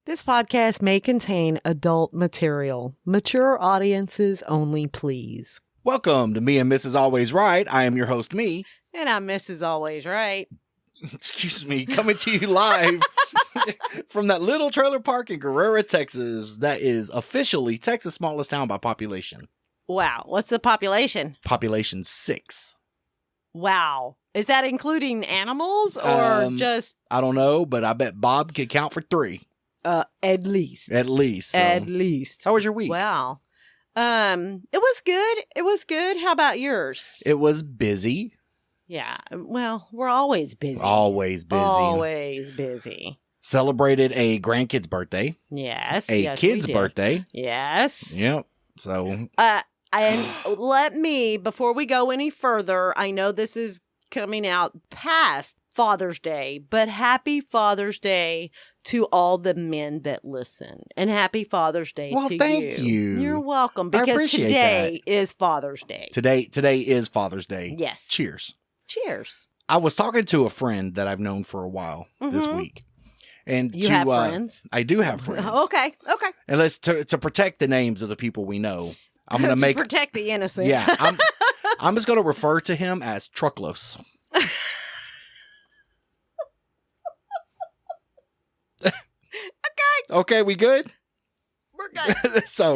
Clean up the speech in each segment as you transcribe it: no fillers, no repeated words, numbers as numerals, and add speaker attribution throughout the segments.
Speaker 1: This podcast may contain adult material. Mature audiences only, please.
Speaker 2: Welcome to Me and Mrs. Always Right. I am your host, Me.
Speaker 1: And I'm Mrs. Always Right.
Speaker 2: Excuse me, coming to you live from that little trailer park in Guerrero, Texas. That is officially Texas' smallest town by population.
Speaker 1: Wow. What's the population?
Speaker 2: Population 6.
Speaker 1: Wow. Is that including animals or just...
Speaker 2: I don't know, but I bet Bob could count for 3.
Speaker 1: At least.
Speaker 2: At least. So.
Speaker 1: At least.
Speaker 2: How was your week?
Speaker 1: Wow. It was good. It was good. How about yours?
Speaker 2: It was busy.
Speaker 1: Yeah. Well, we're always busy.
Speaker 2: Always busy.
Speaker 1: Always busy.
Speaker 2: Celebrated a grandkid's birthday.
Speaker 1: Yes.
Speaker 2: A kid's birthday.
Speaker 1: Yes.
Speaker 2: Yep. So.
Speaker 1: And let me, before we go any further, I know this is coming out past Father's Day, but happy Father's Day to all the men that listen. And happy Father's Day to you.
Speaker 2: Thank you.
Speaker 1: You're welcome. Because today is Father's Day.
Speaker 2: Today is Father's Day.
Speaker 1: Yes.
Speaker 2: Cheers.
Speaker 1: Cheers.
Speaker 2: I was talking to a friend that I've known for a while this week. And
Speaker 1: you have friends?
Speaker 2: I do have friends.
Speaker 1: Okay.
Speaker 2: And let's to protect the names of the people we know. I'm going to
Speaker 1: protect the innocent.
Speaker 2: Yeah. I'm just going to refer to him as Trucklos. Okay, we good?
Speaker 1: We're good.
Speaker 2: So,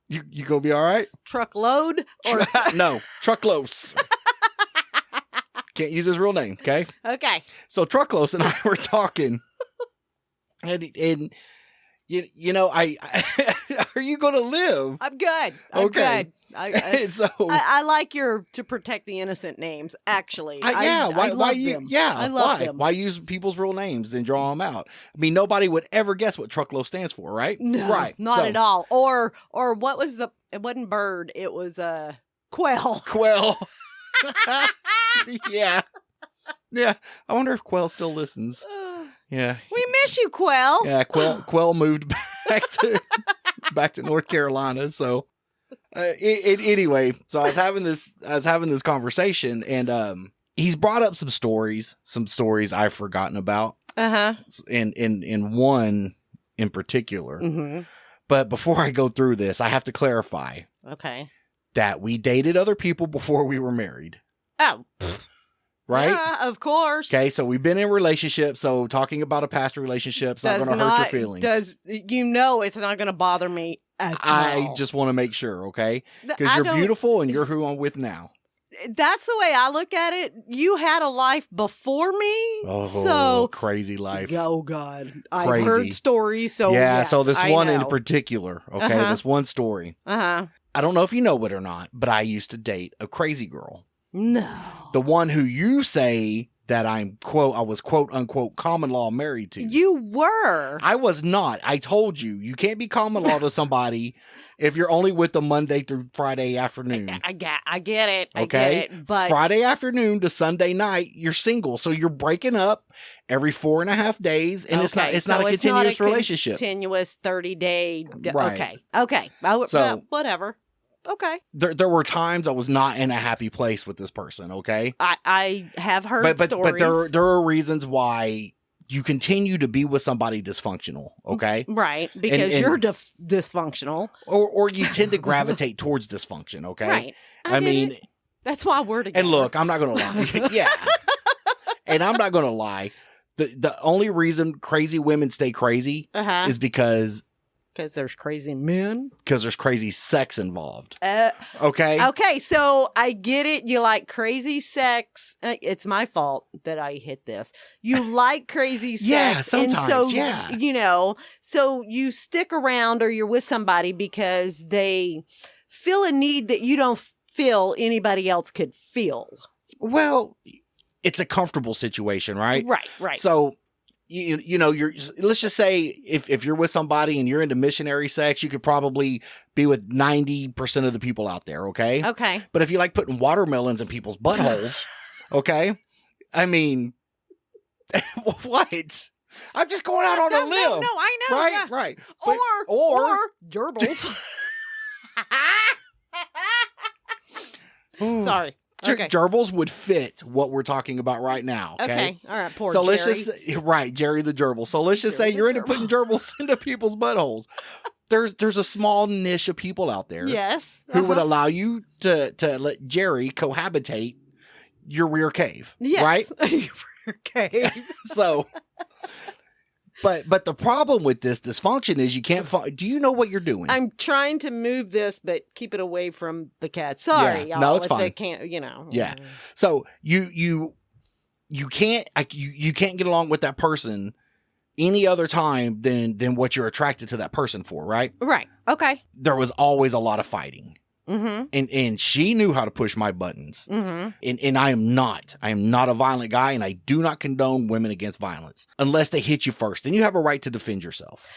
Speaker 2: you gonna be all right?
Speaker 1: Truckload? Or
Speaker 2: No, Trucklos. Can't use his real name, okay?
Speaker 1: Okay.
Speaker 2: So Trucklos and I were talking, and you know, I are you gonna live?
Speaker 1: I'm good. I'm
Speaker 2: okay.
Speaker 1: good. I like to protect the innocent names. Actually,
Speaker 2: why you?
Speaker 1: them.
Speaker 2: Yeah,
Speaker 1: I love them.
Speaker 2: Why use people's real names then draw them out? I mean, nobody would ever guess what Trucklo stands for, right?
Speaker 1: No,
Speaker 2: right,
Speaker 1: not at all. Or what was it? Wasn't bird. It was quail.
Speaker 2: Quail. Yeah. I wonder if Quail still listens. Yeah,
Speaker 1: we miss you, Quail.
Speaker 2: Yeah, Quail moved back to North Carolina, so. Anyway, so I was having this conversation, and he's brought up some stories I've forgotten about. In one in particular.
Speaker 1: Mm-hmm.
Speaker 2: But before I go through this, I have to clarify.
Speaker 1: Okay.
Speaker 2: That we dated other people before we were married.
Speaker 1: Oh.
Speaker 2: Right?
Speaker 1: Yeah, of course.
Speaker 2: Okay, so we've been in relationships, so talking about a past relationship's not going to hurt your feelings.
Speaker 1: It's not going to bother me at all.
Speaker 2: I just want to make sure, okay? Because you're beautiful and you're who I'm with now.
Speaker 1: That's the way I look at it. You had a life before me.
Speaker 2: Oh,
Speaker 1: so
Speaker 2: crazy life.
Speaker 1: Oh, God. I've heard stories, so
Speaker 2: yeah,
Speaker 1: yes,
Speaker 2: so this
Speaker 1: I
Speaker 2: one
Speaker 1: know.
Speaker 2: in particular, okay? This one story.
Speaker 1: I
Speaker 2: don't know if you know it or not, but I used to date a crazy girl.
Speaker 1: No.
Speaker 2: The one who you say that I was quote unquote common law married to.
Speaker 1: You were.
Speaker 2: I was not. I told you, you can't be common law to somebody if you're only with them Monday through Friday afternoon.
Speaker 1: I get it. I
Speaker 2: okay?
Speaker 1: get it. But
Speaker 2: Friday afternoon to Sunday night, you're single. So you're breaking up every 4.5 days. And it's not a continuous relationship.
Speaker 1: Continuous 30-day.
Speaker 2: Right.
Speaker 1: Okay.
Speaker 2: So,
Speaker 1: whatever. Okay.
Speaker 2: There were times I was not in a happy place with this person, okay?
Speaker 1: I have heard stories.
Speaker 2: But there are reasons why you continue to be with somebody dysfunctional, okay?
Speaker 1: Right, because you're dysfunctional.
Speaker 2: Or you tend to gravitate towards dysfunction, okay?
Speaker 1: Right.
Speaker 2: I mean...
Speaker 1: That's why we're together.
Speaker 2: And look, I'm not going to lie. Yeah. And I'm not going to lie. The only reason crazy women stay crazy is because
Speaker 1: there's crazy men.
Speaker 2: Because there's crazy sex involved. Okay?
Speaker 1: Okay, so I get it. You like crazy sex. It's my fault that I hit this. You like crazy sex.
Speaker 2: Yeah, sometimes,
Speaker 1: and so,
Speaker 2: yeah.
Speaker 1: So you stick around or you're with somebody because they feel a need that you don't feel anybody else could feel.
Speaker 2: Well, it's a comfortable situation, right?
Speaker 1: Right.
Speaker 2: So... let's just say if you're with somebody and you're into missionary sex, you could probably be with 90% of the people out there, okay?
Speaker 1: Okay.
Speaker 2: But if you like putting watermelons in people's buttholes, okay? I mean, what? I'm just going out on a limb.
Speaker 1: No, I know.
Speaker 2: Right,
Speaker 1: yeah.
Speaker 2: right.
Speaker 1: But, or gerbils.
Speaker 2: Ooh.
Speaker 1: Sorry. Okay.
Speaker 2: Gerbils would fit what we're talking about right now. Okay.
Speaker 1: All right. Poor
Speaker 2: So
Speaker 1: Jerry.
Speaker 2: let's just right, Jerry the gerbil. So let's just
Speaker 1: Jerry
Speaker 2: say
Speaker 1: the
Speaker 2: you're into
Speaker 1: gerbil.
Speaker 2: putting gerbils into people's buttholes. There's a small niche of people out there
Speaker 1: Yes.
Speaker 2: who would allow you to let Jerry cohabitate your rear cave.
Speaker 1: Yes.
Speaker 2: Right?
Speaker 1: Okay.
Speaker 2: So but the problem with this dysfunction is you can't do you know what you're doing?
Speaker 1: I'm trying to move this, but keep it away from the cat. Sorry,
Speaker 2: Yeah.
Speaker 1: y'all.
Speaker 2: No, it's
Speaker 1: if
Speaker 2: fine.
Speaker 1: They can't,
Speaker 2: Yeah. So you can't you can't get along with that person any other time than what you're attracted to that person for, right?
Speaker 1: Right. Okay.
Speaker 2: There was always a lot of fighting.
Speaker 1: Mm-hmm.
Speaker 2: And she knew how to push my buttons.
Speaker 1: Mm-hmm.
Speaker 2: And I am not a violent guy, and I do not condone women against violence unless they hit you first. Then you have a right to defend yourself.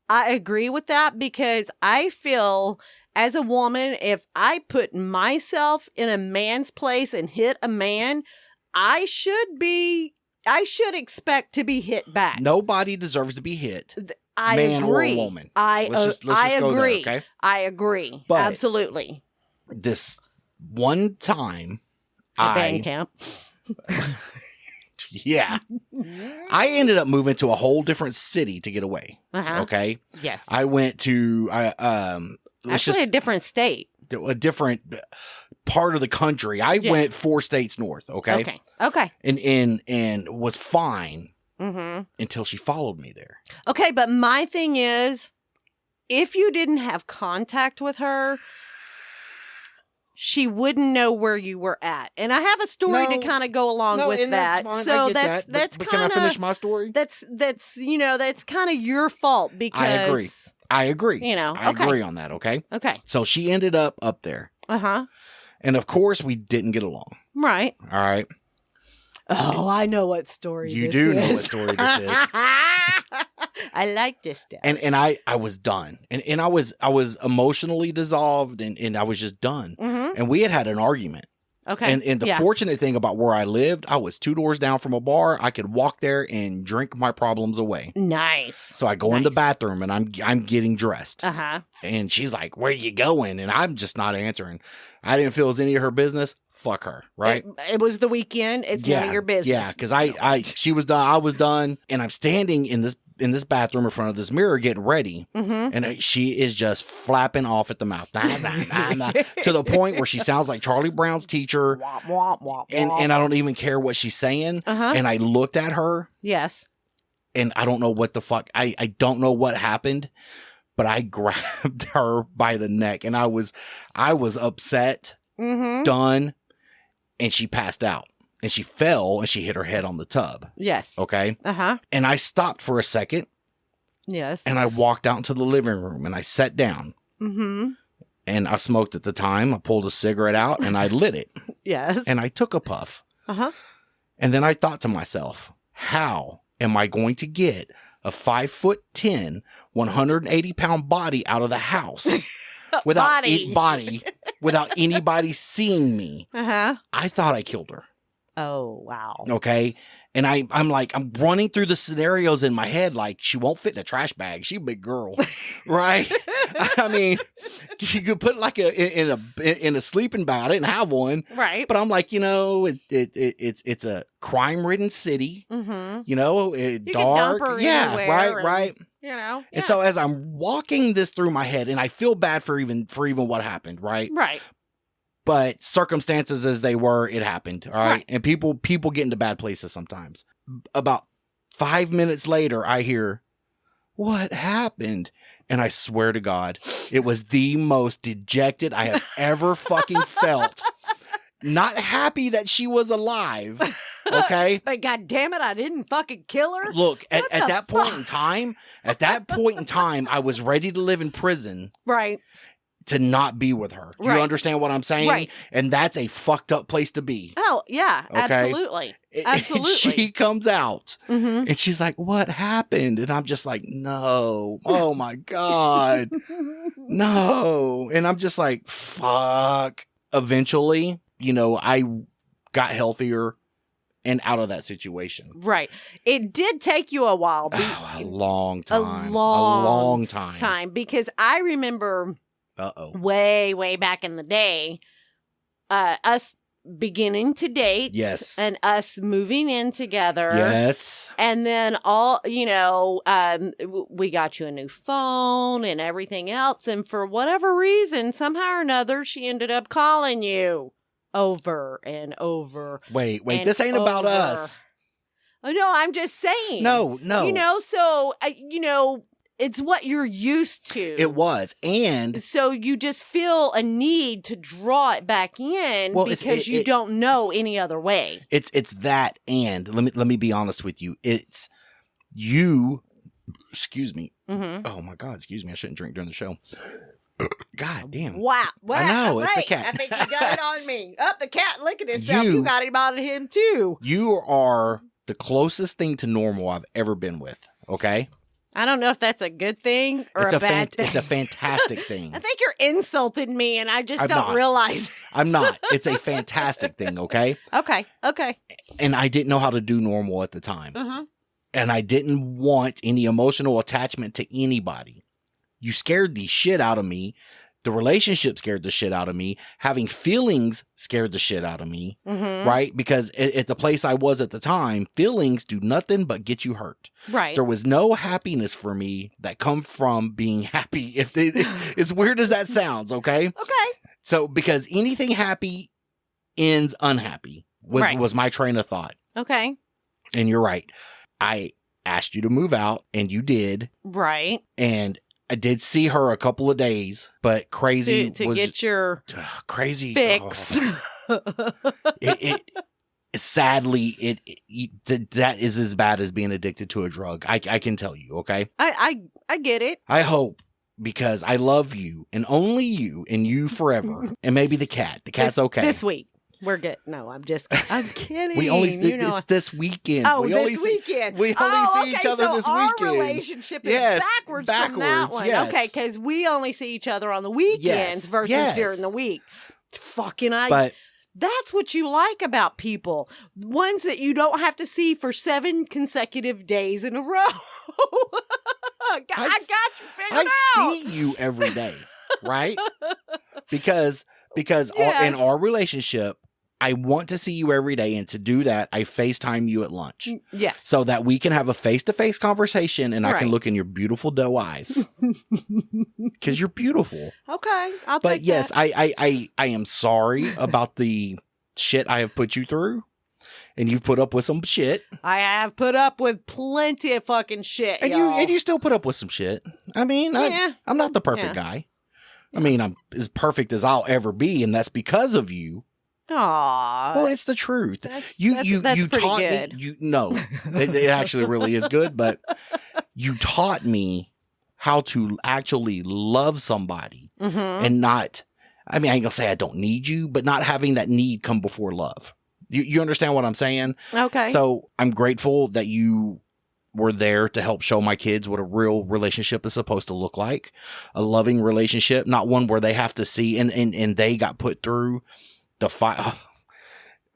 Speaker 1: I agree with that because I feel as a woman, if I put myself in a man's place and hit a man, I should expect to be hit back.
Speaker 2: Nobody deserves to be hit.
Speaker 1: I
Speaker 2: man
Speaker 1: agree.
Speaker 2: or woman.
Speaker 1: I
Speaker 2: Let's just go there,
Speaker 1: agree.
Speaker 2: okay?
Speaker 1: I agree.
Speaker 2: But-
Speaker 1: Absolutely.
Speaker 2: This one time,
Speaker 1: At band camp.
Speaker 2: yeah, I ended up moving to a whole different city to get away.
Speaker 1: Uh-huh.
Speaker 2: Okay,
Speaker 1: Yes.
Speaker 2: I went to
Speaker 1: Actually, a different state.
Speaker 2: a different part of the country. I
Speaker 1: Yeah.
Speaker 2: went 4 states north. Okay,
Speaker 1: Okay.
Speaker 2: and was fine
Speaker 1: Mm-hmm.
Speaker 2: until she followed me there.
Speaker 1: Okay, but my thing is, if you didn't have contact with her, she wouldn't know where you were at. And I have a story to
Speaker 2: No.
Speaker 1: kind of go along with
Speaker 2: and
Speaker 1: that.
Speaker 2: that's fine.
Speaker 1: So
Speaker 2: I get
Speaker 1: that's
Speaker 2: that. But can I
Speaker 1: kind
Speaker 2: finish
Speaker 1: of
Speaker 2: my story?
Speaker 1: that's kind of your fault because
Speaker 2: I agree. I
Speaker 1: okay.
Speaker 2: agree on that. Okay,
Speaker 1: Okay.
Speaker 2: so she ended up there,
Speaker 1: Uh-huh.
Speaker 2: and of course we didn't get along.
Speaker 1: Right.
Speaker 2: All right.
Speaker 1: Oh, I know what story
Speaker 2: You
Speaker 1: this
Speaker 2: do
Speaker 1: is.
Speaker 2: know what story this is.
Speaker 1: I like this stuff.
Speaker 2: And I was done. And I was emotionally dissolved and I was just done.
Speaker 1: Mm-hmm.
Speaker 2: And we had an argument.
Speaker 1: Okay.
Speaker 2: And the
Speaker 1: yeah.
Speaker 2: fortunate thing about where I lived, I was 2 doors down from a bar. I could walk there and drink my problems away.
Speaker 1: Nice.
Speaker 2: So I go in the
Speaker 1: Nice.
Speaker 2: bathroom and I'm getting dressed.
Speaker 1: Uh-huh.
Speaker 2: And she's like, "Where you going?" And I'm just not answering. I didn't feel it was any of her business. Fuck her, right?
Speaker 1: It was the weekend. It's none of your business.
Speaker 2: Yeah, because she was done. I was done, and I'm standing in this bathroom in front of this mirror getting ready,
Speaker 1: Mm-hmm.
Speaker 2: and she is just flapping off at the mouth, nah, nah, nah, nah, to the point where she sounds like Charlie Brown's teacher,
Speaker 1: Womp, womp, womp,
Speaker 2: and I don't even care what she's saying.
Speaker 1: Uh-huh.
Speaker 2: And I looked at her,
Speaker 1: Yes.
Speaker 2: and I don't know what the fuck. I don't know what happened, but I grabbed her by the neck, and I was upset,
Speaker 1: Mm-hmm.
Speaker 2: done, and she passed out. And she fell and she hit her head on the tub.
Speaker 1: Yes.
Speaker 2: Okay.
Speaker 1: Uh-huh.
Speaker 2: And I stopped for a second
Speaker 1: Yes.
Speaker 2: and I walked out into the living room and I sat down
Speaker 1: Mm-hmm.
Speaker 2: and I smoked at the time. I pulled a cigarette out and I lit it
Speaker 1: Yes.
Speaker 2: and I took a puff.
Speaker 1: Uh-huh.
Speaker 2: And then I thought to myself, how am I going to get a 5'10", 180-pound body out of the house without
Speaker 1: Body.
Speaker 2: without anybody seeing me?
Speaker 1: Uh-huh.
Speaker 2: I thought I killed her.
Speaker 1: Oh, wow.
Speaker 2: Okay. And I'm like, I'm running through the scenarios in my head. Like, she won't fit in a trash bag. She's a big girl. Right. I mean, you could put like in a sleeping bag. I didn't have one,
Speaker 1: Right.
Speaker 2: but I'm like, it's a crime ridden city,
Speaker 1: Mm-hmm.
Speaker 2: dark.
Speaker 1: can dump her
Speaker 2: Yeah.
Speaker 1: anywhere
Speaker 2: Right.
Speaker 1: and-
Speaker 2: Right.
Speaker 1: Yeah.
Speaker 2: And so as I'm walking this through my head, and I feel bad for even what happened. Right.
Speaker 1: Right.
Speaker 2: But circumstances as they were, it happened. All right.
Speaker 1: Right.
Speaker 2: And people get into bad places sometimes. About 5 minutes later, I hear, "What happened?" And I swear to God, it was the most dejected I have ever fucking felt. Not happy that she was alive. Okay.
Speaker 1: But God damn it, I didn't fucking kill her.
Speaker 2: Look, at
Speaker 1: the
Speaker 2: that point in time, I was ready to live in prison
Speaker 1: Right.
Speaker 2: to not be with her. Do
Speaker 1: Right.
Speaker 2: you understand what I'm saying?
Speaker 1: Right.
Speaker 2: And that's a fucked up place to be.
Speaker 1: Oh, yeah.
Speaker 2: Okay.
Speaker 1: Absolutely.
Speaker 2: And
Speaker 1: Absolutely.
Speaker 2: she comes out
Speaker 1: Mm-hmm.
Speaker 2: and she's like, "What happened?" And I'm just like, "No. Oh my God. No." And I'm just like, fuck. Eventually, I got healthier and out of that situation.
Speaker 1: Right. It did take you a while.
Speaker 2: A long time.
Speaker 1: long
Speaker 2: time.
Speaker 1: time because I remember
Speaker 2: Uh-oh.
Speaker 1: way, way back in the day, us beginning to date.
Speaker 2: Yes.
Speaker 1: And us moving in together.
Speaker 2: Yes.
Speaker 1: And then we got you a new phone and everything else. And for whatever reason, somehow or another, she ended up calling you over and over.
Speaker 2: Wait,
Speaker 1: and
Speaker 2: this ain't about
Speaker 1: over.
Speaker 2: us.
Speaker 1: Oh, no, I'm just saying.
Speaker 2: No.
Speaker 1: So, it's what you're used to.
Speaker 2: It was. And
Speaker 1: so you just feel a need to draw it back in because you don't know any other way.
Speaker 2: It's that. And let me be honest with you. It's you. Excuse me.
Speaker 1: Mm-hmm.
Speaker 2: Oh my God. Excuse me. I shouldn't drink during the show. God damn.
Speaker 1: Wow.
Speaker 2: I know. It's the cat.
Speaker 1: I think you got it on me. Up, the cat licking himself. You got it on him too.
Speaker 2: You are the closest thing to normal I've ever been with. Okay.
Speaker 1: I don't know if that's a good thing or
Speaker 2: It's
Speaker 1: a bad thing.
Speaker 2: It's a fantastic thing.
Speaker 1: I think you're insulting me and I just
Speaker 2: I'm
Speaker 1: don't
Speaker 2: not.
Speaker 1: realize.
Speaker 2: I'm not. It's a fantastic thing. Okay.
Speaker 1: Okay.
Speaker 2: And I didn't know how to do normal at the time.
Speaker 1: Uh-huh.
Speaker 2: And I didn't want any emotional attachment to anybody. You scared the shit out of me. The relationship scared the shit out of me. Having feelings scared the shit out of me,
Speaker 1: Mm-hmm.
Speaker 2: right? Because at the place I was at the time, feelings do nothing but get you hurt.
Speaker 1: Right.
Speaker 2: There was no happiness for me that come from being happy. As weird as that sounds, okay?
Speaker 1: Okay.
Speaker 2: So because anything happy ends unhappy was my train of thought.
Speaker 1: Okay.
Speaker 2: And you're right. I asked you to move out and you did.
Speaker 1: Right.
Speaker 2: And I did see her a couple of days, but crazy
Speaker 1: To
Speaker 2: was
Speaker 1: get your
Speaker 2: crazy
Speaker 1: fix.
Speaker 2: It sadly that is as bad as being addicted to a drug. I can tell you, okay?
Speaker 1: I get it.
Speaker 2: I hope, because I love you and only you and you forever. And maybe the cat. The cat's okay.
Speaker 1: This week. We're good. No, I'm kidding.
Speaker 2: We only it's this weekend.
Speaker 1: Oh,
Speaker 2: we
Speaker 1: this weekend.
Speaker 2: We only see each other
Speaker 1: so
Speaker 2: this
Speaker 1: our
Speaker 2: weekend.
Speaker 1: relationship is backwards from that one.
Speaker 2: Yes.
Speaker 1: Okay, because we only see each other on the weekends versus during the week.
Speaker 2: But
Speaker 1: that's what you like about people. Ones that you don't have to see for 7 consecutive days in a row. I got you figured out.
Speaker 2: I see you every day, right? Because in our relationship, I want to see you every day, and to do that, I FaceTime you at lunch.
Speaker 1: Yes.
Speaker 2: So that we can have a face-to-face conversation, and I can
Speaker 1: Right.
Speaker 2: look in your beautiful doe eyes. Because you're beautiful.
Speaker 1: Okay, I'll
Speaker 2: But
Speaker 1: take
Speaker 2: yes,
Speaker 1: that.
Speaker 2: I am sorry about the shit I have put you through. And you've put up with some shit.
Speaker 1: I have put up with plenty of fucking shit,
Speaker 2: And
Speaker 1: y'all.
Speaker 2: you still put up with some shit. I mean,
Speaker 1: Yeah.
Speaker 2: I'm not the perfect guy. I mean, I'm as perfect as I'll ever be, and that's because of you.
Speaker 1: Aw.
Speaker 2: Well, it's the truth.
Speaker 1: That's
Speaker 2: You
Speaker 1: pretty
Speaker 2: taught
Speaker 1: good.
Speaker 2: me. It actually really is good, but you taught me how to actually love somebody
Speaker 1: Mm-hmm.
Speaker 2: and not. I mean, I ain't gonna say I don't need you, but not having that need come before love. You understand what I'm saying?
Speaker 1: Okay.
Speaker 2: So I'm grateful that you were there to help show my kids what a real relationship is supposed to look like. A loving relationship, not one where they have to see and they got put through the fight.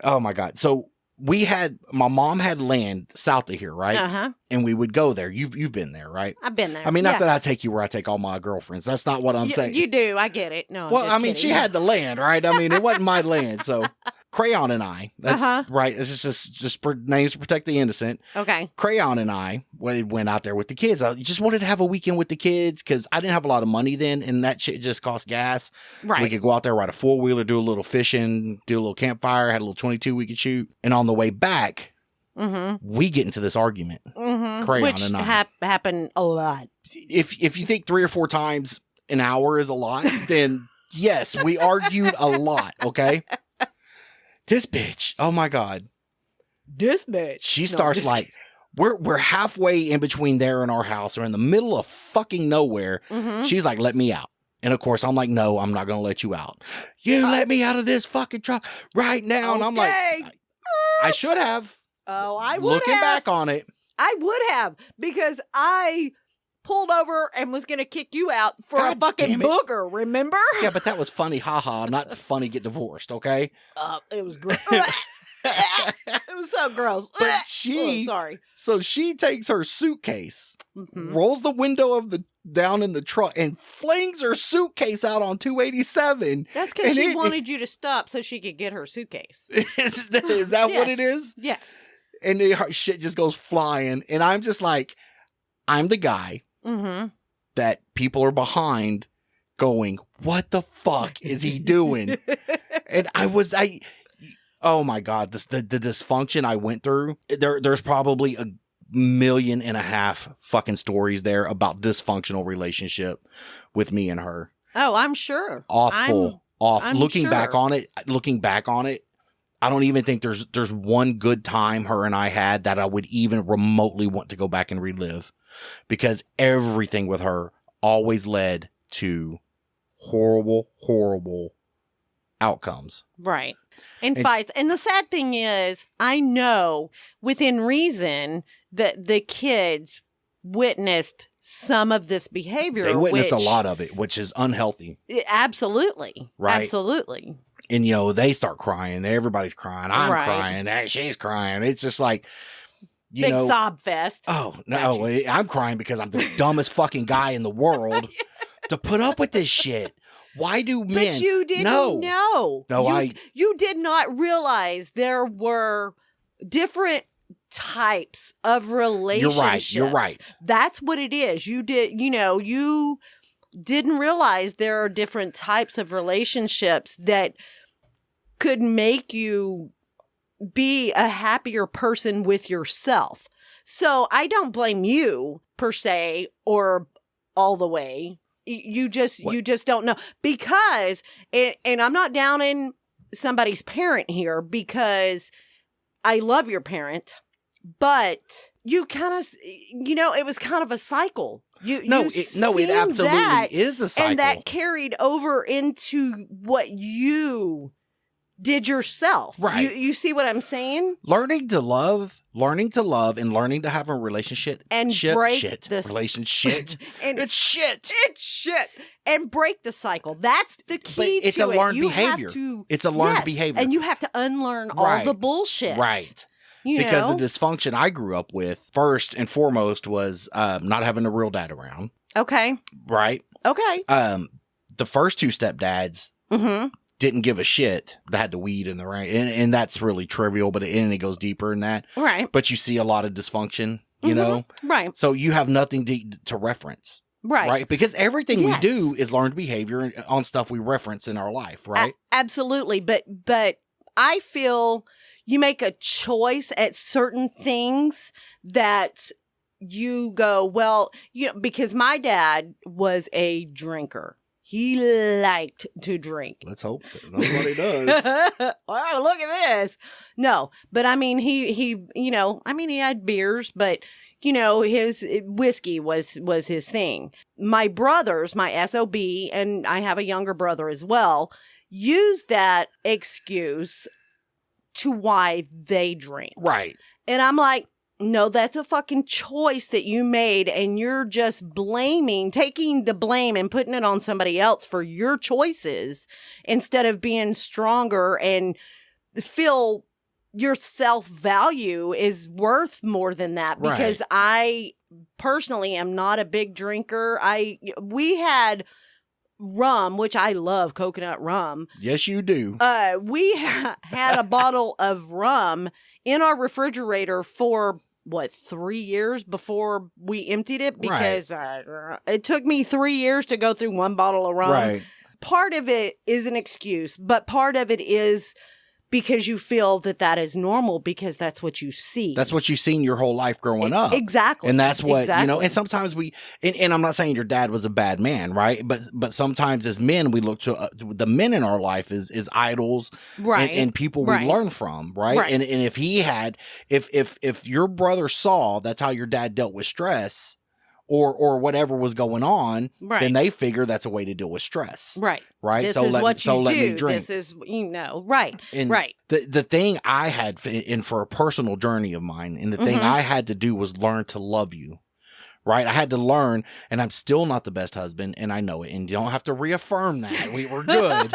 Speaker 2: Oh my God. So my mom had land south of here, right?
Speaker 1: Uh-huh.
Speaker 2: And we would go there. You've been there, right?
Speaker 1: I've been there.
Speaker 2: I mean, not that I
Speaker 1: Yes.
Speaker 2: take you where I take all my girlfriends. That's not what I'm saying.
Speaker 1: You do. I get it. No. I'm
Speaker 2: Well,
Speaker 1: just
Speaker 2: I mean,
Speaker 1: kidding.
Speaker 2: she had the land, right? I mean, it wasn't my land. So Crayon and I, that's
Speaker 1: Uh-huh.
Speaker 2: right. This is just for names to protect the innocent.
Speaker 1: Okay.
Speaker 2: Crayon and I went out there with the kids. I just wanted to have a weekend with the kids because I didn't have a lot of money then, and that shit just cost gas.
Speaker 1: Right.
Speaker 2: We could go out there, ride a 4-wheeler, do a little fishing, do a little campfire, had a little 22 we could shoot. And on the way back,
Speaker 1: Mm-hmm.
Speaker 2: we get into this argument.
Speaker 1: Mm-hmm.
Speaker 2: Crayon
Speaker 1: Which
Speaker 2: and I.
Speaker 1: happened a lot.
Speaker 2: If you think 3 or 4 times an hour is a lot, then yes, we argued a lot, okay? This bitch, oh my God.
Speaker 1: This bitch.
Speaker 2: She starts like, we're halfway in between there and our house, or in the middle of fucking nowhere.
Speaker 1: Mm-hmm.
Speaker 2: She's like, let me out. And of course, I'm like, no, I'm not going to let you out. You let me out of this fucking truck right now. And I'm like, I should have.
Speaker 1: Oh, I would
Speaker 2: Looking
Speaker 1: have.
Speaker 2: back on it.
Speaker 1: I would have, because I pulled over and was going to kick you out for
Speaker 2: God
Speaker 1: a fucking
Speaker 2: damn it.
Speaker 1: booger, remember?
Speaker 2: Yeah, but that was funny. Haha. Not funny get divorced, okay?
Speaker 1: It was great. It was so gross.
Speaker 2: But she,
Speaker 1: sorry.
Speaker 2: so she takes her suitcase,
Speaker 1: Mhm.
Speaker 2: rolls the window down in the truck, and flings her suitcase out on 287.
Speaker 1: That's because
Speaker 2: And
Speaker 1: she wanted you to stop so she could get her suitcase.
Speaker 2: Is that what it is?
Speaker 1: Yes.
Speaker 2: And her shit just goes flying. And I'm just like, I'm the guy
Speaker 1: Mm-hmm.
Speaker 2: that people are behind going, what the fuck is he doing? And oh my God, the dysfunction I went through. There's probably 1.5 million fucking stories there about dysfunctional relationship with me and her.
Speaker 1: Oh, I'm sure.
Speaker 2: Awful.
Speaker 1: I'm
Speaker 2: Looking back
Speaker 1: sure.
Speaker 2: on it, I don't even think there's one good time her and I had that I would even remotely want to go back and relive, because everything with her always led to horrible outcomes.
Speaker 1: Right. And
Speaker 2: And-
Speaker 1: fights. And the sad thing is, I know within reason that the kids witnessed some of this behavior.
Speaker 2: They witnessed a lot of it, which is unhealthy.
Speaker 1: Absolutely.
Speaker 2: Right.
Speaker 1: Absolutely.
Speaker 2: And, they start crying. Everybody's crying. I'm
Speaker 1: Right.
Speaker 2: crying. Hey, she's crying. It's just like,
Speaker 1: Big sob fest.
Speaker 2: Oh, no. I'm crying because I'm the dumbest fucking guy in the world to put up with this shit. Why do men?
Speaker 1: But you didn't
Speaker 2: No.
Speaker 1: know.
Speaker 2: No,
Speaker 1: you did not realize there were different types of relationships.
Speaker 2: You're right.
Speaker 1: That's what it is. You didn't realize there are different types of relationships that could make you be a happier person with yourself. So I don't blame you per se or all the way. You just don't know, because and I'm not downing somebody's parent here, because I love your parent, but you kind of it was kind of a cycle. It
Speaker 2: absolutely is a cycle.
Speaker 1: And that carried over into what you did yourself.
Speaker 2: Right.
Speaker 1: You see what I'm saying?
Speaker 2: Learning to love, and learning to have a relationship
Speaker 1: And break this
Speaker 2: relationship.
Speaker 1: and
Speaker 2: It's shit.
Speaker 1: It's shit. And break the cycle. That's the key
Speaker 2: But it's
Speaker 1: to
Speaker 2: a
Speaker 1: it.
Speaker 2: learned
Speaker 1: You have
Speaker 2: behavior.
Speaker 1: to-
Speaker 2: It's a learned
Speaker 1: Yes,
Speaker 2: behavior.
Speaker 1: And you have to unlearn all
Speaker 2: Right.
Speaker 1: the bullshit.
Speaker 2: Right.
Speaker 1: You
Speaker 2: Because
Speaker 1: know?
Speaker 2: the dysfunction I grew up with, first and foremost, was not having a real dad around.
Speaker 1: Okay.
Speaker 2: Right.
Speaker 1: Okay.
Speaker 2: The first two stepdads
Speaker 1: Mm-hmm.
Speaker 2: didn't give a shit. They had the weed in the right, and that's really trivial, but it goes deeper in that.
Speaker 1: Right.
Speaker 2: But you see a lot of dysfunction, you
Speaker 1: Mhm.
Speaker 2: know?
Speaker 1: Right.
Speaker 2: So you have nothing to reference.
Speaker 1: Right.
Speaker 2: Because everything
Speaker 1: Yes.
Speaker 2: we do is learned behavior on stuff we reference in our life, right?
Speaker 1: Absolutely. But I feel you make a choice at certain things that you go, well, because my dad was a drinker. He liked to drink.
Speaker 2: Let's hope that nobody does.
Speaker 1: Wow, look at this. No, but I mean, he had beers, but his whiskey was his thing. My brothers, my SOB, and I have a younger brother as well, use that excuse to why they drink.
Speaker 2: Right.
Speaker 1: And I'm like, no, that's a fucking choice that you made, and you're just taking the blame and putting it on somebody else for your choices instead of being stronger and feel your self-value is worth more than that. Because I personally am not a big drinker. We had rum, which I love, coconut rum.
Speaker 2: Yes, you do.
Speaker 1: We had a bottle of rum in our refrigerator for 3 years before we emptied it, because it took me 3 years to go through one bottle of rum.
Speaker 2: Right.
Speaker 1: Part of it is an excuse, but part of it is because you feel that is normal, because that's what you see.
Speaker 2: That's what you've seen your whole life growing up.
Speaker 1: Exactly.
Speaker 2: And that's what,
Speaker 1: Exactly.
Speaker 2: and sometimes and I'm not saying your dad was a bad man, right? But sometimes as men, we look to the men in our life as idols,
Speaker 1: Right.
Speaker 2: and people
Speaker 1: Right.
Speaker 2: we learn from, right?
Speaker 1: Right.
Speaker 2: And if he had, if your brother saw that's how your dad dealt with stress, or whatever was going on,
Speaker 1: Right.
Speaker 2: then they figure that's a way to deal with stress,
Speaker 1: Right.
Speaker 2: right?
Speaker 1: This
Speaker 2: so
Speaker 1: is
Speaker 2: let
Speaker 1: what you
Speaker 2: let
Speaker 1: do.
Speaker 2: me drink.
Speaker 1: This is, right.
Speaker 2: And
Speaker 1: Right.
Speaker 2: The thing I had for a personal journey of mine, and the thing
Speaker 1: Mhm.
Speaker 2: I had to do was learn to love you. Right? I had to learn, and I'm still not the best husband, and I know it, and you don't have to reaffirm that. We were good.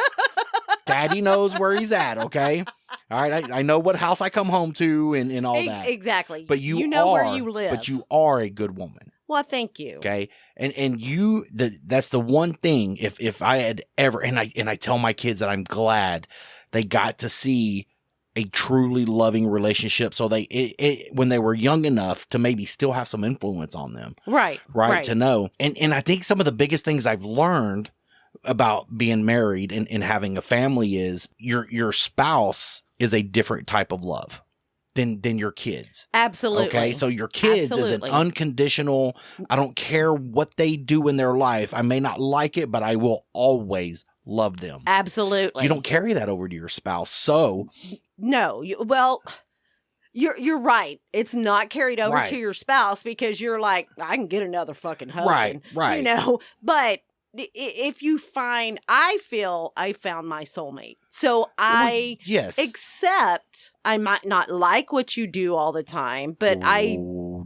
Speaker 2: Daddy knows where he's at, okay? All right, I know what house I come home to and all that.
Speaker 1: Exactly.
Speaker 2: But you
Speaker 1: know
Speaker 2: are,
Speaker 1: where you live.
Speaker 2: But you are a good woman.
Speaker 1: Well, thank you.
Speaker 2: Okay. And that's the one thing if I had ever, and I tell my kids that I'm glad they got to see a truly loving relationship. So when they were young enough to maybe still have some influence on them.
Speaker 1: Right.
Speaker 2: To know. And I think some of the biggest things I've learned about being married and having a family is your spouse is a different type of love than your kids.
Speaker 1: Absolutely.
Speaker 2: Okay. So your kids is an unconditional, I don't care what they do in their life. I may not like it, but I will always love them.
Speaker 1: Absolutely.
Speaker 2: You don't carry that over to your spouse. So
Speaker 1: no, you're right. It's not carried over to your spouse because you're like, I can get another fucking husband.
Speaker 2: Right.
Speaker 1: You know, but if you find, I feel I found my soulmate. So I accept I might not like what you do all the time, but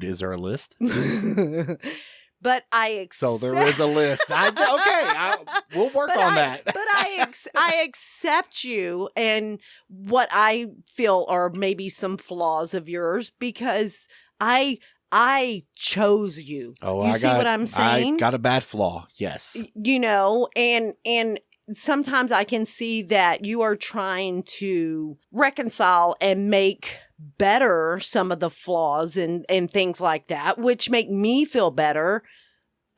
Speaker 2: is there a list?
Speaker 1: But I accept.
Speaker 2: So there is a list. We'll work on that.
Speaker 1: But I accept you and what I feel are maybe some flaws of yours because I chose you.
Speaker 2: Oh,
Speaker 1: you see what I'm saying?
Speaker 2: I got a bad flaw. Yes.
Speaker 1: You know, and sometimes I can see that you are trying to reconcile and make better some of the flaws and things like that, which make me feel better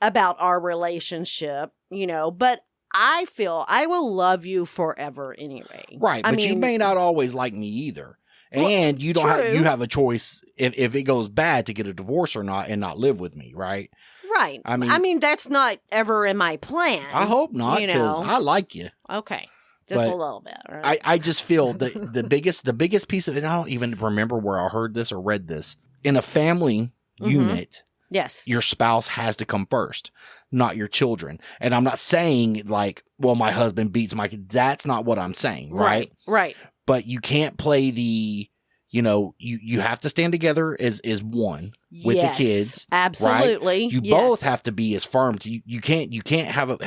Speaker 1: about our relationship, you know, but I feel I will love you forever anyway.
Speaker 2: Right. But you may not always like me either. And you don't you have a choice if it goes bad to get a divorce or not and not live with me, right?
Speaker 1: Right. I mean that's not ever in my plan.
Speaker 2: I hope not, because I like you.
Speaker 1: Okay. Just a little bit. Right?
Speaker 2: I just feel the biggest piece of it, and I don't even remember where I heard this or read this. In a family unit,
Speaker 1: yes,
Speaker 2: your spouse has to come first, not your children. And I'm not saying like, well, my husband beats my kid. That's not what I'm saying, right?
Speaker 1: Right.
Speaker 2: But you can't play the, you know, you have to stand together as one with the kids.
Speaker 1: Absolutely.
Speaker 2: Right? You both have to be as firm. You can't have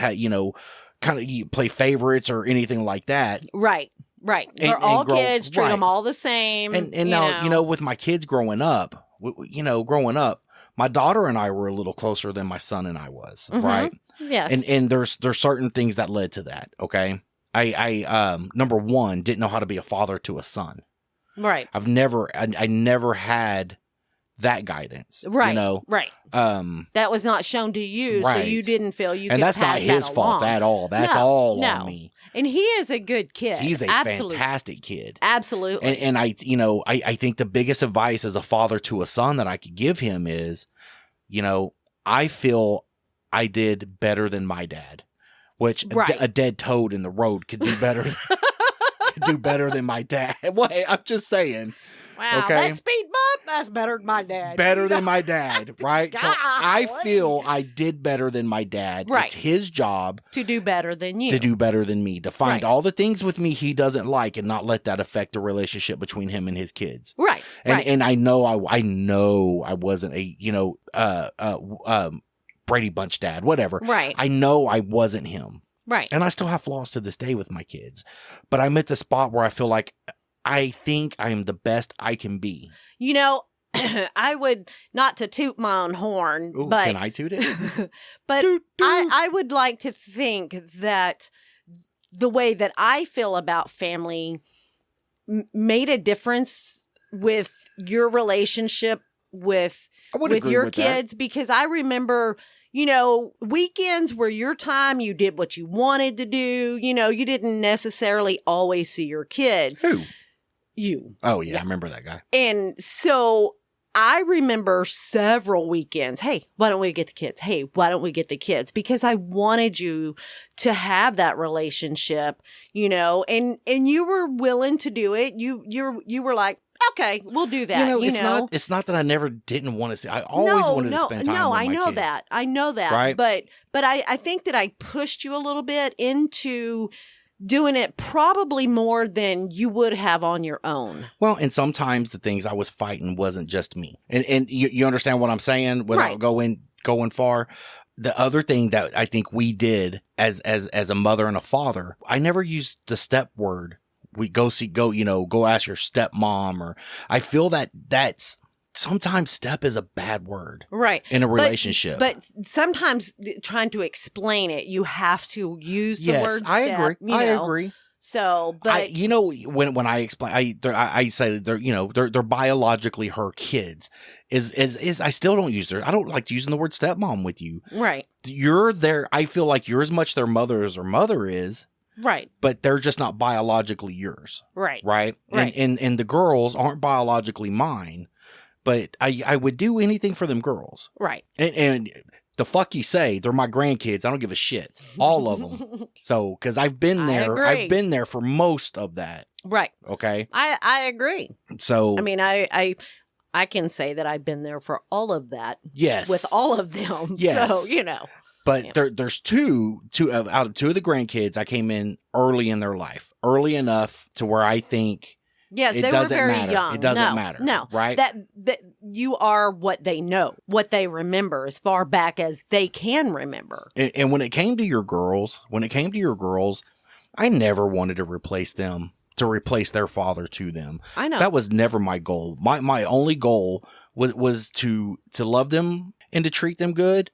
Speaker 2: kind of you play favorites or anything like that.
Speaker 1: Right. They're all kids. Treat them all the same.
Speaker 2: And now, you know, with my kids growing up, my daughter and I were a little closer than my son and I was. Right.
Speaker 1: Yes.
Speaker 2: And there's certain things that led to that. Okay. I number one, didn't know how to be a father to a son.
Speaker 1: Right.
Speaker 2: I never had that guidance.
Speaker 1: Right.
Speaker 2: You know?
Speaker 1: Right. That was not shown to you, so you didn't feel you could pass that along. And that's not his fault
Speaker 2: at all. That's all on me.
Speaker 1: And he is a good kid.
Speaker 2: He's a fantastic kid.
Speaker 1: Absolutely.
Speaker 2: And I think the biggest advice as a father to a son that I could give him is, you know, I feel I did better than my dad, which a dead toad in the road could do better. Do better than my dad. Well, I'm just saying.
Speaker 1: Wow, that speed bump, that's better than my dad.
Speaker 2: Better than my dad, right? So I feel I did better than my dad.
Speaker 1: Right.
Speaker 2: It's his job
Speaker 1: to do better than you.
Speaker 2: To do better than me. To find all the things with me he doesn't like and not let that affect the relationship between him and his kids.
Speaker 1: Right.
Speaker 2: And I know I wasn't a Brady Bunch dad, whatever.
Speaker 1: Right.
Speaker 2: I know I wasn't him.
Speaker 1: Right.
Speaker 2: And I still have flaws to this day with my kids. But I'm at the spot where I feel like I think I am the best I can be.
Speaker 1: You know, I would, not to toot my own horn, but...
Speaker 2: Can I toot it?
Speaker 1: But I would like to think that the way that I feel about family made a difference with your relationship with your kids. Because I remember... You know, weekends were your time. You did what you wanted to do. You know, you didn't necessarily always see your kids.
Speaker 2: Who?
Speaker 1: You.
Speaker 2: Oh, yeah. I remember that guy.
Speaker 1: And so I remember several weekends. Hey, why don't we get the kids? Hey, why don't we get the kids? Because I wanted you to have that relationship, you know, and you were willing to do it. You were like, okay, we'll do that.
Speaker 2: You know, it's not that I never didn't want to see. I always wanted to spend time with my kids.
Speaker 1: I know that.
Speaker 2: Right?
Speaker 1: But I think that I pushed you a little bit into doing it probably more than you would have on your own.
Speaker 2: Well, and sometimes the things I was fighting wasn't just me. And you understand what I'm saying without going far. the other thing that I think we did as a mother and a father, I never used the step word. We go ask your stepmom, or I feel that's sometimes step is a bad word.
Speaker 1: Right.
Speaker 2: In a relationship.
Speaker 1: But sometimes trying to explain it, you have to use the word step.
Speaker 2: I agree. I agree.
Speaker 1: So, but
Speaker 2: when I explain, I say that they're biologically her kids. Is I still don't use I don't like using the word stepmom with you.
Speaker 1: Right.
Speaker 2: You're there. I feel like you're as much their mother as their mother is.
Speaker 1: Right.
Speaker 2: But they're just not biologically yours.
Speaker 1: Right.
Speaker 2: Right.
Speaker 1: Right.
Speaker 2: And the girls aren't biologically mine, but I would do anything for them girls.
Speaker 1: Right.
Speaker 2: And the fuck you say, they're my grandkids. I don't give a shit. All of them. So, because I've been there. I've been there for most of that.
Speaker 1: Right.
Speaker 2: Okay.
Speaker 1: I agree.
Speaker 2: So,
Speaker 1: I mean, I can say that I've been there for all of that.
Speaker 2: Yes.
Speaker 1: With all of them.
Speaker 2: Yes.
Speaker 1: So,
Speaker 2: But there's two out of two of the grandkids, I came in early in their life. Early enough to where I think
Speaker 1: yes,
Speaker 2: it
Speaker 1: they
Speaker 2: doesn't
Speaker 1: were very
Speaker 2: matter.
Speaker 1: young.
Speaker 2: It doesn't matter.
Speaker 1: No.
Speaker 2: Right?
Speaker 1: That you are what they know, what they remember as far back as they can remember.
Speaker 2: And when it came to your girls, I never wanted to replace them, to replace their father to them.
Speaker 1: I know.
Speaker 2: That was never my goal. My only goal was to love them and to treat them good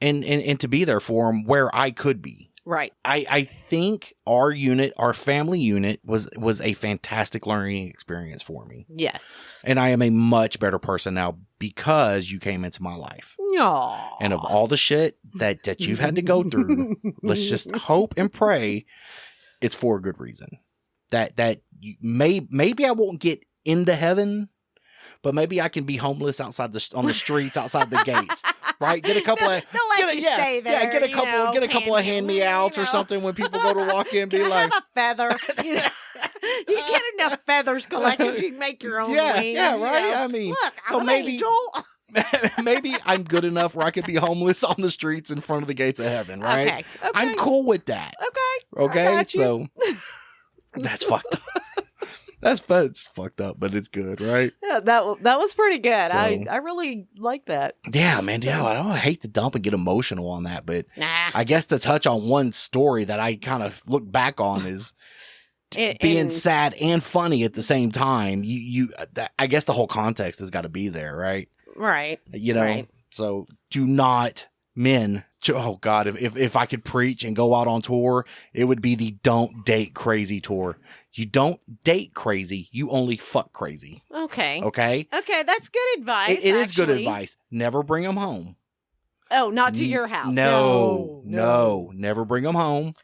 Speaker 2: and to be there for them where I could be.
Speaker 1: Right.
Speaker 2: I think our family unit was a fantastic learning experience for me.
Speaker 1: Yes.
Speaker 2: And I am a much better person now because you came into my life.
Speaker 1: Aww.
Speaker 2: And of all the shit that you've had to go through, let's just hope and pray it's for a good reason. That maybe I won't get into heaven, but maybe I can be homeless on the streets outside the gates. Right, get a couple of
Speaker 1: they'll let you stay there.
Speaker 2: Yeah, get a couple of hand-me-outs or something when people go to walk in and be like,
Speaker 1: have a feather. You get enough feathers collected, you can make your own wings.
Speaker 2: Yeah, right. I mean,
Speaker 1: look,
Speaker 2: so
Speaker 1: I'm
Speaker 2: maybe
Speaker 1: an angel.
Speaker 2: maybe I'm good enough where I could be homeless on the streets in front of the gates of heaven. Right?
Speaker 1: Okay.
Speaker 2: I'm cool with that.
Speaker 1: Okay.
Speaker 2: So that's fucked up. That's fucked up, but it's good, right?
Speaker 1: Yeah, that was pretty good.
Speaker 2: So,
Speaker 1: I really like that.
Speaker 2: Yeah, man. Yeah, I hate to dump and get emotional on that, but
Speaker 1: Nah.
Speaker 2: I guess to touch on one story that I kind of look back on is being sad and funny at the same time. I guess the whole context has got to be there, right?
Speaker 1: Right.
Speaker 2: Right. So do not men. Oh God, if I could preach and go out on tour, it would be the don't date crazy tour. You don't date crazy. You only fuck crazy.
Speaker 1: Okay.
Speaker 2: Okay.
Speaker 1: Okay, that's good advice.
Speaker 2: It is good advice. Never bring them home.
Speaker 1: Oh, not to your house.
Speaker 2: No. Never bring them home.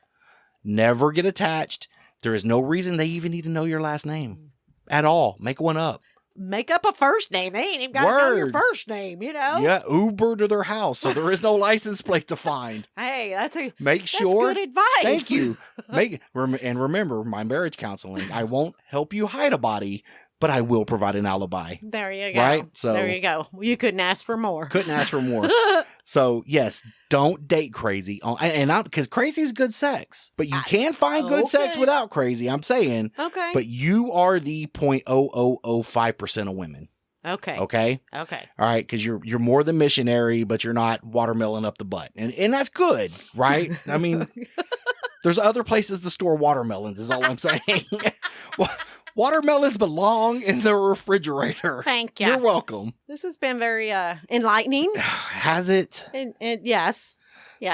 Speaker 2: Never get attached. There is no reason they even need to know your last name at all. Make one up.
Speaker 1: Make up a first name. They ain't even got to know your first name,
Speaker 2: Yeah, Uber to their house, so there is no license plate to find.
Speaker 1: Hey, that's
Speaker 2: sure.
Speaker 1: good advice.
Speaker 2: Thank you. And remember my marriage counseling. I won't help you hide a body, but I will provide an alibi.
Speaker 1: There you go.
Speaker 2: Right? So
Speaker 1: there you go. You couldn't ask for more.
Speaker 2: So yes, don't date crazy. And not because crazy is good sex, but you can find good sex without crazy. I'm saying.
Speaker 1: Okay.
Speaker 2: But you are the 0.0005% of women.
Speaker 1: Okay.
Speaker 2: Okay.
Speaker 1: All
Speaker 2: right, because you're more than missionary, but you're not watermelon up the butt, and that's good, right? I mean, there's other places to store watermelons. Is all I'm saying. Watermelons belong in the refrigerator.
Speaker 1: Thank you.
Speaker 2: You're welcome.
Speaker 1: This has been very enlightening.
Speaker 2: Has it?
Speaker 1: And yes.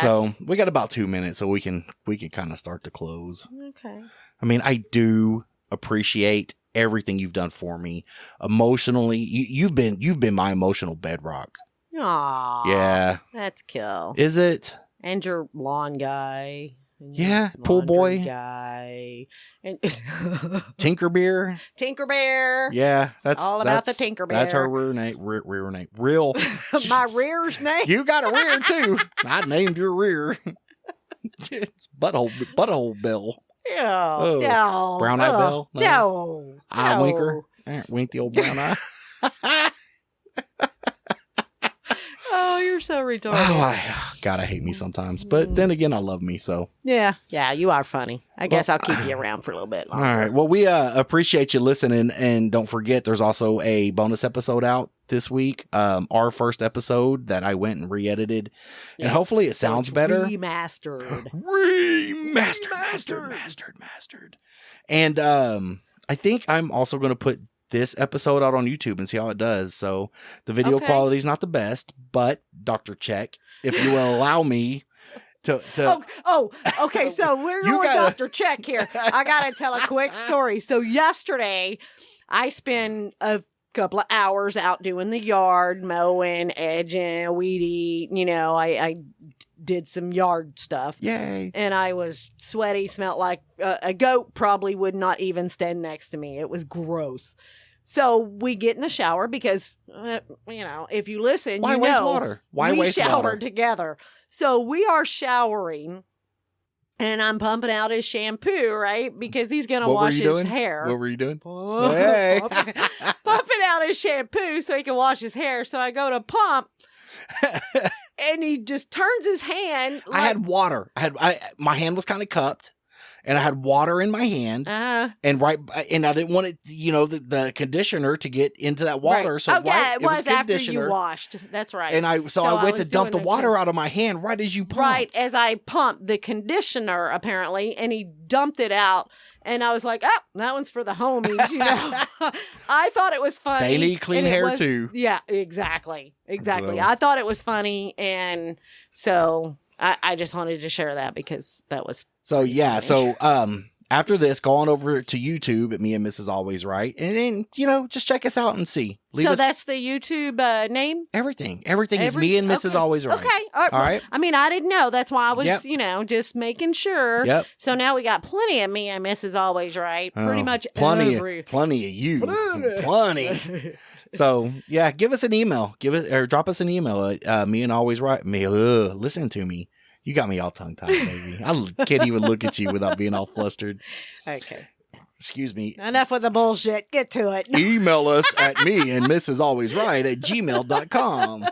Speaker 2: So we got about 2 minutes, so we can kind of start to close.
Speaker 1: Okay.
Speaker 2: I mean, I do appreciate everything you've done for me emotionally. You've been my emotional bedrock.
Speaker 1: Aw.
Speaker 2: Yeah.
Speaker 1: That's cool.
Speaker 2: Is it?
Speaker 1: And your lawn guy.
Speaker 2: Yeah, pool boy
Speaker 1: guy, and
Speaker 2: Tinkerbear.
Speaker 1: Tinkerbear.
Speaker 2: Yeah, that's
Speaker 1: all about the Tinkerbear.
Speaker 2: That's her rear name. Real.
Speaker 1: My rear's name.
Speaker 2: You got a rear too. I named your rear. It's butthole Bill.
Speaker 1: Yeah.
Speaker 2: Oh.
Speaker 1: No.
Speaker 2: Brown eye Bill.
Speaker 1: No.
Speaker 2: Eye winker. Wink the old brown eye.
Speaker 1: Oh, you're so retarded.
Speaker 2: Oh, God, I hate me sometimes. But then again, I love me, so.
Speaker 1: Yeah, you are funny. I guess I'll keep you around for a little bit longer.
Speaker 2: All right. Well, we appreciate you listening. And don't forget, there's also a bonus episode out this week. Our first episode that I went and re-edited, and
Speaker 1: Yes.
Speaker 2: hopefully it
Speaker 1: So
Speaker 2: sounds
Speaker 1: it's
Speaker 2: better.
Speaker 1: Remastered.
Speaker 2: Mastered. And I think I'm also going to put this episode out on YouTube and see how it does. So the video
Speaker 1: Okay.
Speaker 2: quality is not the best, but Dr. Check, if you will allow me to
Speaker 1: Okay. So we're
Speaker 2: You
Speaker 1: going
Speaker 2: gotta-
Speaker 1: Dr. Check here. I got to tell a quick story. So yesterday, I spent a couple of hours out doing the yard, mowing, edging, weedy. I did some yard stuff.
Speaker 2: yay.
Speaker 1: And I was sweaty, smelled like a goat probably would not even stand next to me. It was gross. So we get in the shower because, if you listen,
Speaker 2: Why
Speaker 1: you
Speaker 2: waste
Speaker 1: know,
Speaker 2: water? Why
Speaker 1: we
Speaker 2: waste
Speaker 1: showered
Speaker 2: water?
Speaker 1: together. So we are showering, and I'm pumping out his shampoo, right? Because he's going to
Speaker 2: What were
Speaker 1: wash
Speaker 2: you
Speaker 1: his
Speaker 2: doing?
Speaker 1: hair.
Speaker 2: What were you doing?
Speaker 1: Hey.
Speaker 2: Hey.
Speaker 1: Pumping out his shampoo so he can wash his hair. So I go to pump, and he just turns his hand.
Speaker 2: I had water. My hand was kind of cupped, and I had water in my hand, and I didn't want it, the conditioner to get into that water.
Speaker 1: Right.
Speaker 2: So
Speaker 1: it was after
Speaker 2: conditioner.
Speaker 1: you washed. That's right.
Speaker 2: And I went
Speaker 1: was
Speaker 2: to dump the
Speaker 1: doing
Speaker 2: water out of my hand right as you pumped.
Speaker 1: Right as I pumped the conditioner, apparently, and he dumped it out. And I was like, oh, that one's for the homies, I thought it was funny.
Speaker 2: They need clean
Speaker 1: and it
Speaker 2: hair
Speaker 1: was-
Speaker 2: too.
Speaker 1: Yeah, exactly.
Speaker 2: So-
Speaker 1: I thought it was funny. And so I just wanted to share that because that was
Speaker 2: So
Speaker 1: pretty
Speaker 2: yeah,
Speaker 1: funny.
Speaker 2: so after this, go on over to YouTube at Me and Mrs. Always Right, and then just check us out and see.
Speaker 1: So
Speaker 2: us
Speaker 1: that's the YouTube name?
Speaker 2: everything. Everything is Me and Mrs.
Speaker 1: Okay.
Speaker 2: Always Right.
Speaker 1: Okay. All right. I mean, I didn't know. That's why I was,
Speaker 2: Yep.
Speaker 1: just making sure.
Speaker 2: Yep.
Speaker 1: So now we got plenty of Me and Mrs. Always Right. Pretty
Speaker 2: Oh,
Speaker 1: much
Speaker 2: plenty
Speaker 1: every.
Speaker 2: of you. Plenty. So yeah, give us an email. Drop us an email at Me and Always Right. Listen to me. You got me all tongue tied, baby. I can't even look at you without being all flustered.
Speaker 1: Okay.
Speaker 2: Excuse me.
Speaker 1: Enough with the bullshit. Get to it.
Speaker 2: Email us at me and Mrs. Always Right at gmail.com.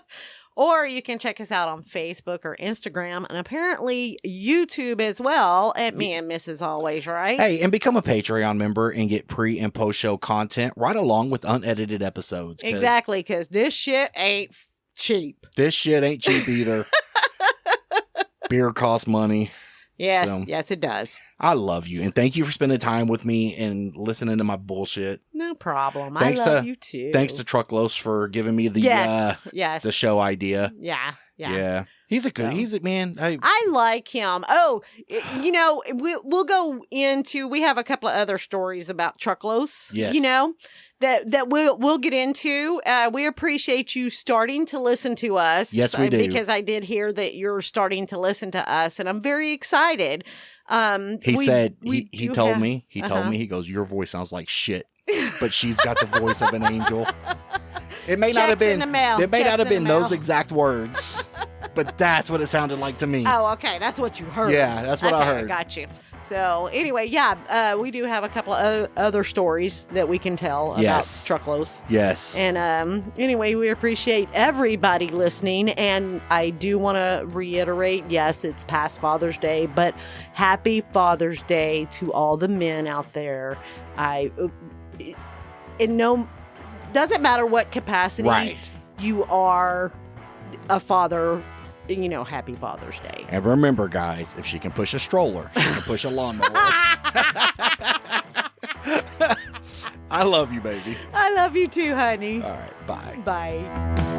Speaker 1: Or you can check us out on Facebook or Instagram and apparently YouTube as well at Me and Mrs. Always Right.
Speaker 2: Hey, and become a Patreon member and get pre and post show content right along with unedited episodes. 'Cause
Speaker 1: Exactly, because this shit ain't cheap.
Speaker 2: This shit ain't cheap either. Beer costs money.
Speaker 1: Yes,
Speaker 2: So-
Speaker 1: yes, it does.
Speaker 2: I love you. And thank you for spending time with me and listening to my bullshit.
Speaker 1: No problem.
Speaker 2: Thanks
Speaker 1: I love
Speaker 2: to-
Speaker 1: you too.
Speaker 2: Thanks to Trucklos for giving me the
Speaker 1: yes.
Speaker 2: the show idea.
Speaker 1: Yeah.
Speaker 2: He's a good.
Speaker 1: So-
Speaker 2: He's a man.
Speaker 1: I like him. Oh, we'll go into. We have a couple of other stories about Trucklos.
Speaker 2: Yes.
Speaker 1: That we'll get into. We appreciate you starting to listen to us.
Speaker 2: Yes, we do.
Speaker 1: Because I did hear that you're starting to listen to us, and I'm very excited.
Speaker 2: He told me. He goes, "Your voice sounds like shit, but she's got the voice of an angel." It may not have
Speaker 1: Checks in
Speaker 2: been.
Speaker 1: the mail.
Speaker 2: It may
Speaker 1: Checks
Speaker 2: not have
Speaker 1: in the
Speaker 2: been
Speaker 1: mail.
Speaker 2: those exact words, but that's what it sounded like to me.
Speaker 1: Oh, okay. That's what you heard.
Speaker 2: Yeah, that's what I
Speaker 1: Okay,
Speaker 2: heard.
Speaker 1: Got you. So anyway, we do have a couple of other stories that we can tell about
Speaker 2: Yes.
Speaker 1: Trucklos.
Speaker 2: Yes.
Speaker 1: And anyway, we appreciate everybody listening. And I do want to reiterate, yes, it's past Father's Day, but happy Father's Day to all the men out there. Doesn't matter what capacity
Speaker 2: Right.
Speaker 1: you are a father, happy Father's Day.
Speaker 2: And remember, guys, if she can push a stroller, she can push a lawnmower. I love you, baby.
Speaker 1: I love you too, honey.
Speaker 2: All right. Bye.
Speaker 1: Bye.